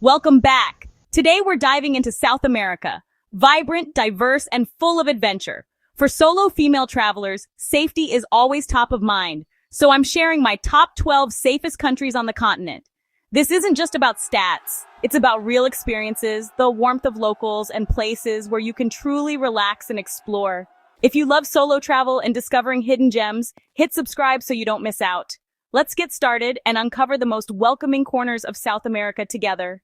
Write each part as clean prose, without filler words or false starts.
Welcome back. Today we're diving into South America, vibrant, diverse, and full of adventure. For solo female travelers, safety is always top of mind, so I'm sharing my top 12 safest countries on the continent. This isn't just about stats. It's about real experiences, the warmth of locals, and places where you can truly relax and explore. If you love solo travel and discovering hidden gems, hit subscribe so you don't miss out. Let's get started and uncover the most welcoming corners of South America together.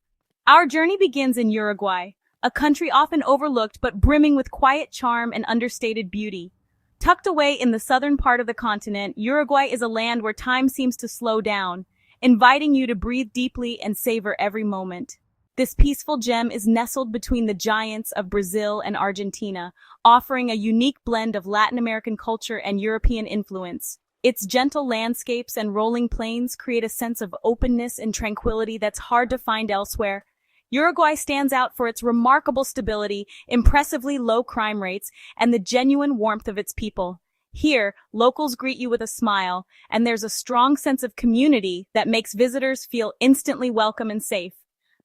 Our journey begins in Uruguay, a country often overlooked but brimming with quiet charm and understated beauty. Tucked away in the southern part of the continent, Uruguay is a land where time seems to slow down, inviting you to breathe deeply and savor every moment. This peaceful gem is nestled between the giants of Brazil and Argentina, offering a unique blend of Latin American culture and European influence. Its gentle landscapes and rolling plains create a sense of openness and tranquility that's hard to find elsewhere. Uruguay stands out for its remarkable stability, impressively low crime rates, and the genuine warmth of its people. Here, locals greet you with a smile, and there's a strong sense of community that makes visitors feel instantly welcome and safe.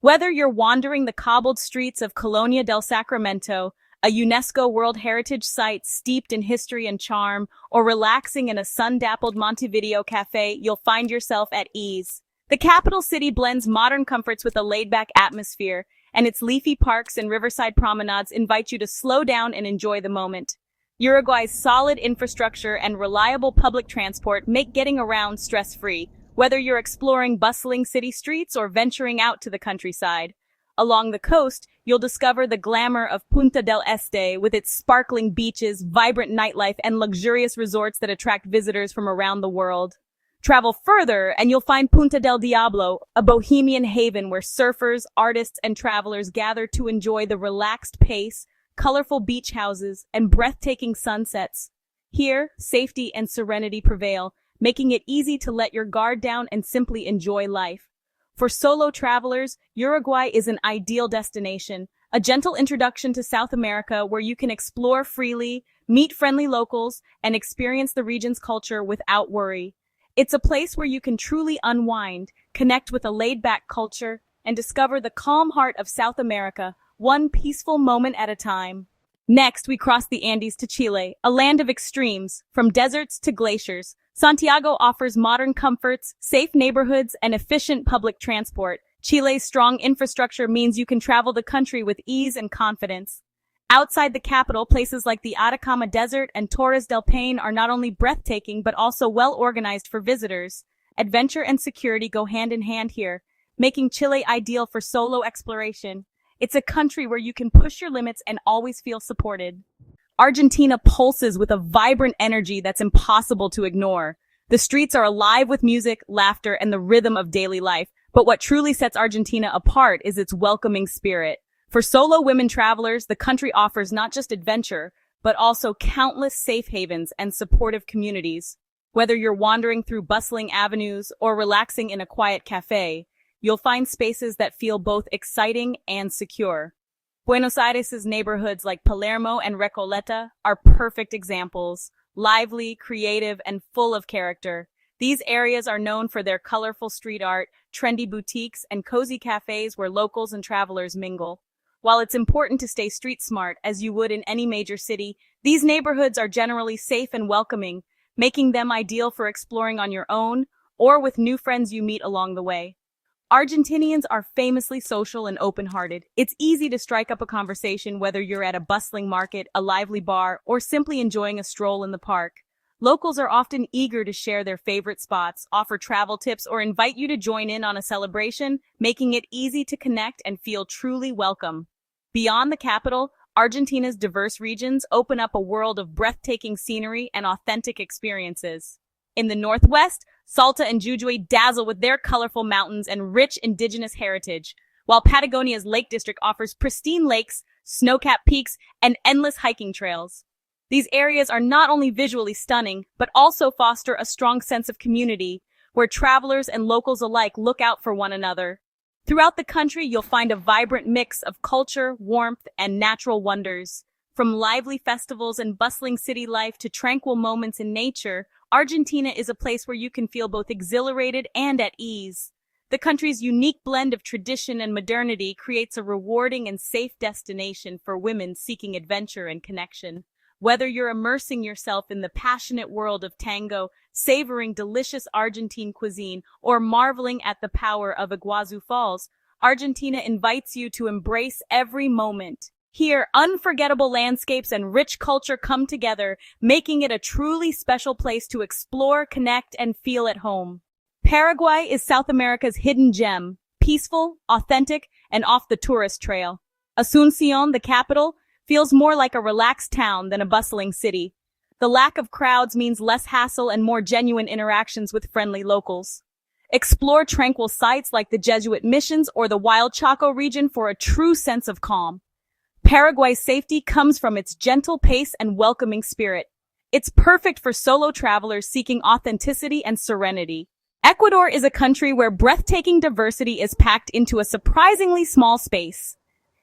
Whether you're wandering the cobbled streets of Colonia del Sacramento, a UNESCO World Heritage Site steeped in history and charm, or relaxing in a sun-dappled Montevideo cafe, you'll find yourself at ease. The capital city blends modern comforts with a laid-back atmosphere, and its leafy parks and riverside promenades invite you to slow down and enjoy the moment. Uruguay's solid infrastructure and reliable public transport make getting around stress-free, whether you're exploring bustling city streets or venturing out to the countryside. Along the coast, you'll discover the glamour of Punta del Este with its sparkling beaches, vibrant nightlife, and luxurious resorts that attract visitors from around the world. Travel further, and you'll find Punta del Diablo, a bohemian haven where surfers, artists, and travelers gather to enjoy the relaxed pace, colorful beach houses, and breathtaking sunsets. Here, safety and serenity prevail, making it easy to let your guard down and simply enjoy life. For solo travelers, Uruguay is an ideal destination, a gentle introduction to South America where you can explore freely, meet friendly locals, and experience the region's culture without worry. It's a place where you can truly unwind, connect with a laid-back culture, and discover the calm heart of South America, one peaceful moment at a time. Next, we cross the Andes to Chile, a land of extremes, from deserts to glaciers. Santiago offers modern comforts, safe neighborhoods, and efficient public transport. Chile's strong infrastructure means you can travel the country with ease and confidence. Outside the capital, places like the Atacama Desert and Torres del Paine are not only breathtaking but also well organized for visitors. Adventure and security go hand in hand here, making Chile ideal for solo exploration. It's a country where you can push your limits and always feel supported. Argentina pulses with a vibrant energy that's impossible to ignore. The streets are alive with music, laughter, and the rhythm of daily life. But what truly sets Argentina apart is its welcoming spirit. For solo women travelers, the country offers not just adventure, but also countless safe havens and supportive communities. Whether you're wandering through bustling avenues or relaxing in a quiet cafe, you'll find spaces that feel both exciting and secure. Buenos Aires' neighborhoods like Palermo and Recoleta are perfect examples, lively, creative, and full of character. These areas are known for their colorful street art, trendy boutiques, and cozy cafes where locals and travelers mingle. While it's important to stay street smart, as you would in any major city, these neighborhoods are generally safe and welcoming, making them ideal for exploring on your own or with new friends you meet along the way. Argentinians are famously social and open-hearted. It's easy to strike up a conversation whether you're at a bustling market, a lively bar, or simply enjoying a stroll in the park. Locals are often eager to share their favorite spots, offer travel tips, or invite you to join in on a celebration, making it easy to connect and feel truly welcome. Beyond the capital, Argentina's diverse regions open up a world of breathtaking scenery and authentic experiences. In the northwest, Salta and Jujuy dazzle with their colorful mountains and rich indigenous heritage, while Patagonia's Lake District offers pristine lakes, snow-capped peaks, and endless hiking trails. These areas are not only visually stunning, but also foster a strong sense of community, where travelers and locals alike look out for one another. Throughout the country, you'll find a vibrant mix of culture, warmth, and natural wonders. From lively festivals and bustling city life to tranquil moments in nature, Argentina is a place where you can feel both exhilarated and at ease. The country's unique blend of tradition and modernity creates a rewarding and safe destination for women seeking adventure and connection. Whether you're immersing yourself in the passionate world of tango, savoring delicious Argentine cuisine, or marveling at the power of Iguazu Falls, Argentina invites you to embrace every moment. Here, unforgettable landscapes and rich culture come together, making it a truly special place to explore, connect, and feel at home. Paraguay is South America's hidden gem, peaceful, authentic, and off the tourist trail. Asunción, the capital, feels more like a relaxed town than a bustling city. The lack of crowds means less hassle and more genuine interactions with friendly locals. Explore tranquil sites like the Jesuit missions or the wild Chaco region for a true sense of calm. Paraguay's safety comes from its gentle pace and welcoming spirit. It's perfect for solo travelers seeking authenticity and serenity. Ecuador is a country where breathtaking diversity is packed into a surprisingly small space.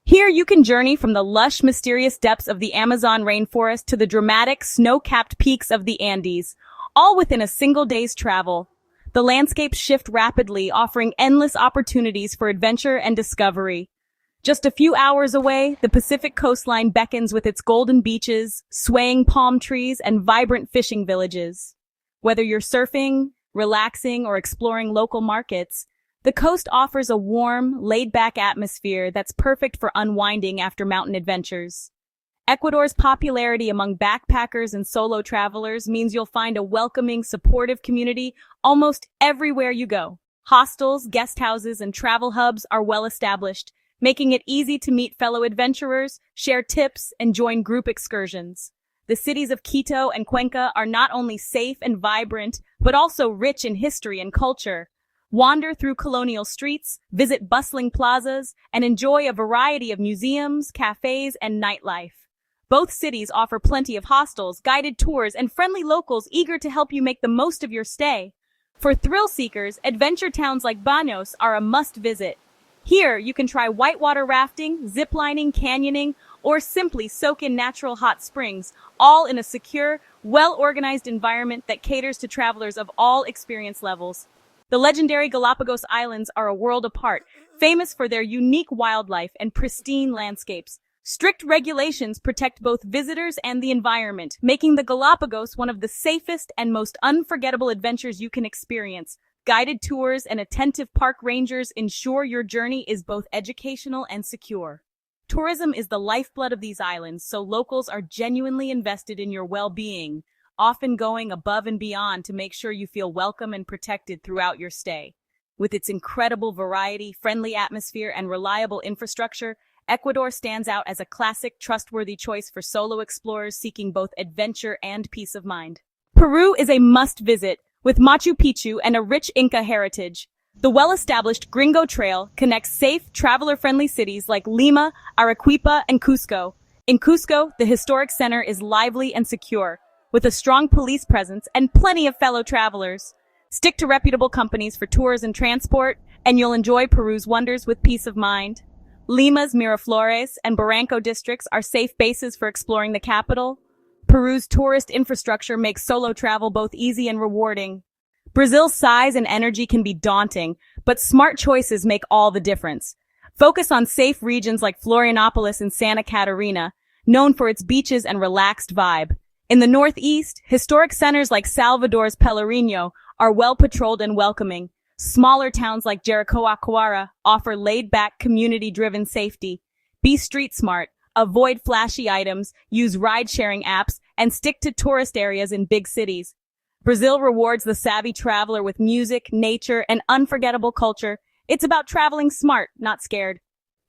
Here you can journey from the lush, mysterious depths of the Amazon rainforest to the dramatic, snow-capped peaks of the Andes, all within a single day's travel. The landscapes shift rapidly, offering endless opportunities for adventure and discovery. Just a few hours away, the Pacific coastline beckons with its golden beaches, swaying palm trees, and vibrant fishing villages. Whether you're surfing, relaxing, or exploring local markets, the coast offers a warm, laid-back atmosphere that's perfect for unwinding after mountain adventures. Ecuador's popularity among backpackers and solo travelers means you'll find a welcoming, supportive community almost everywhere you go. Hostels, guest houses, and travel hubs are well established, making it easy to meet fellow adventurers, share tips, and join group excursions. The cities of Quito and Cuenca are not only safe and vibrant, but also rich in history and culture. Wander through colonial streets, visit bustling plazas, and enjoy a variety of museums, cafes, and nightlife. Both cities offer plenty of hostels, guided tours, and friendly locals eager to help you make the most of your stay. For thrill seekers, adventure towns like Baños are a must-visit. Here, you can try whitewater rafting, ziplining, canyoning, or simply soak in natural hot springs, all in a secure, well-organized environment that caters to travelers of all experience levels. The legendary Galapagos Islands are a world apart, famous for their unique wildlife and pristine landscapes. Strict regulations protect both visitors and the environment, making the Galapagos one of the safest and most unforgettable adventures you can experience. Guided tours and attentive park rangers ensure your journey is both educational and secure. Tourism is the lifeblood of these islands, so locals are genuinely invested in your well-being, often going above and beyond to make sure you feel welcome and protected throughout your stay. With its incredible variety, friendly atmosphere, and reliable infrastructure, Ecuador stands out as a classic, trustworthy choice for solo explorers seeking both adventure and peace of mind. Peru is a must-visit, with Machu Picchu and a rich Inca heritage. The well-established Gringo Trail connects safe, traveler-friendly cities like Lima, Arequipa, and Cusco. In Cusco, the historic center is lively and secure, with a strong police presence and plenty of fellow travelers. Stick to reputable companies for tours and transport, and you'll enjoy Peru's wonders with peace of mind. Lima's Miraflores and Barranco districts are safe bases for exploring the capital. Peru's tourist infrastructure makes solo travel both easy and rewarding. Brazil's size and energy can be daunting, but smart choices make all the difference. Focus on safe regions like Florianopolis and Santa Catarina, known for its beaches and relaxed vibe. In the northeast, historic centers like Salvador's Pelourinho are well-patrolled and welcoming. Smaller towns like Jericoacoara offer laid-back, community-driven safety. Be street smart, avoid flashy items, use ride-sharing apps, and stick to tourist areas in big cities. Brazil rewards the savvy traveler with music, nature, and unforgettable culture. It's about traveling smart, not scared.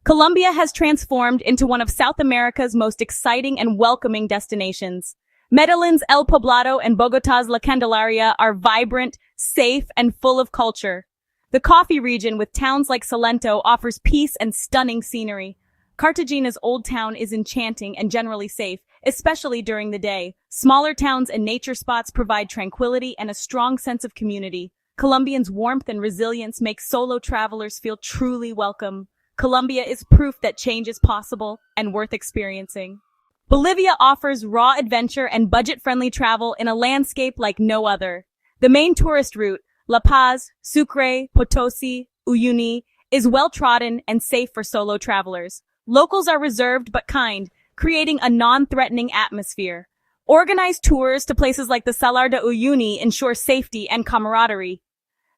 Colombia has transformed into one of South America's most exciting and welcoming destinations. Medellin's El Poblado and Bogotá's La Candelaria are vibrant, safe, and full of culture. The coffee region with towns like Salento offers peace and stunning scenery. Cartagena's Old Town is enchanting and generally safe, especially during the day. Smaller towns and nature spots provide tranquility and a strong sense of community. Colombians' warmth and resilience make solo travelers feel truly welcome. Colombia is proof that change is possible and worth experiencing. Bolivia offers raw adventure and budget-friendly travel in a landscape like no other. The main tourist route, La Paz, Sucre, Potosi, Uyuni, is well-trodden and safe for solo travelers. Locals are reserved but kind, creating a non-threatening atmosphere. Organized tours to places like the Salar de Uyuni ensure safety and camaraderie.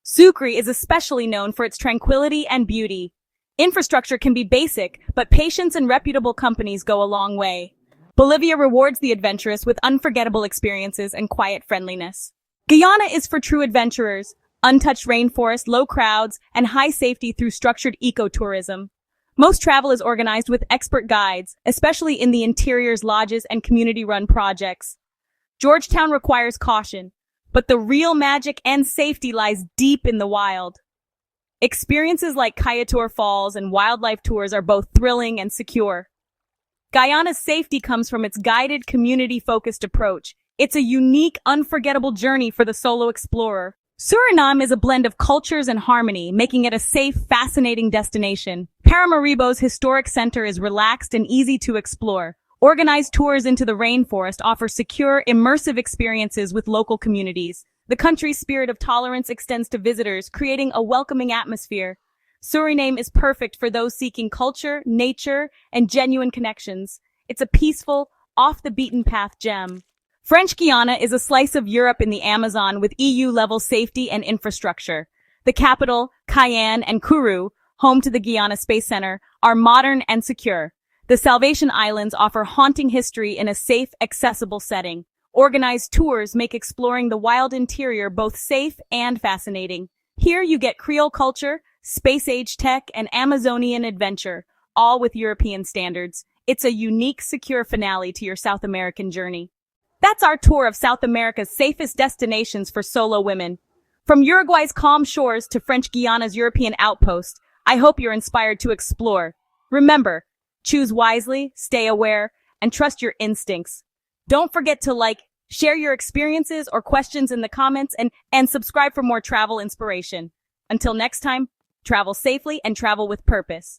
Sucre is especially known for its tranquility and beauty. Infrastructure can be basic, but patience and reputable companies go a long way. Bolivia rewards the adventurous with unforgettable experiences and quiet friendliness. Guyana is for true adventurers, untouched rainforest, low crowds, and high safety through structured ecotourism. Most travel is organized with expert guides, especially in the interior's lodges and community-run projects. Georgetown requires caution, but the real magic and safety lies deep in the wild. Experiences like Kayator Falls and wildlife tours are both thrilling and secure. Guyana's safety comes from its guided, community-focused approach. It's a unique, unforgettable journey for the solo explorer. Suriname is a blend of cultures and harmony, making it a safe, fascinating destination. Paramaribo's historic center is relaxed and easy to explore. Organized tours into the rainforest offer secure, immersive experiences with local communities. The country's spirit of tolerance extends to visitors, creating a welcoming atmosphere. Suriname is perfect for those seeking culture, nature, and genuine connections. It's a peaceful, off-the-beaten-path gem. French Guiana is a slice of Europe in the Amazon with EU-level safety and infrastructure. The capital, Cayenne, and Kourou, home to the Guiana Space Center, are modern and secure. The Salvation Islands offer haunting history in a safe, accessible setting. Organized tours make exploring the wild interior both safe and fascinating. Here you get Creole culture, space-age tech, and Amazonian adventure, all with European standards. It's a unique, secure finale to your South American journey. That's our tour of South America's safest destinations for solo women. From Uruguay's calm shores to French Guiana's European outpost, I hope you're inspired to explore. Remember, choose wisely, stay aware, and trust your instincts. Don't forget to share your experiences or questions in the comments, and subscribe for more travel inspiration. Until next time, travel safely and travel with purpose.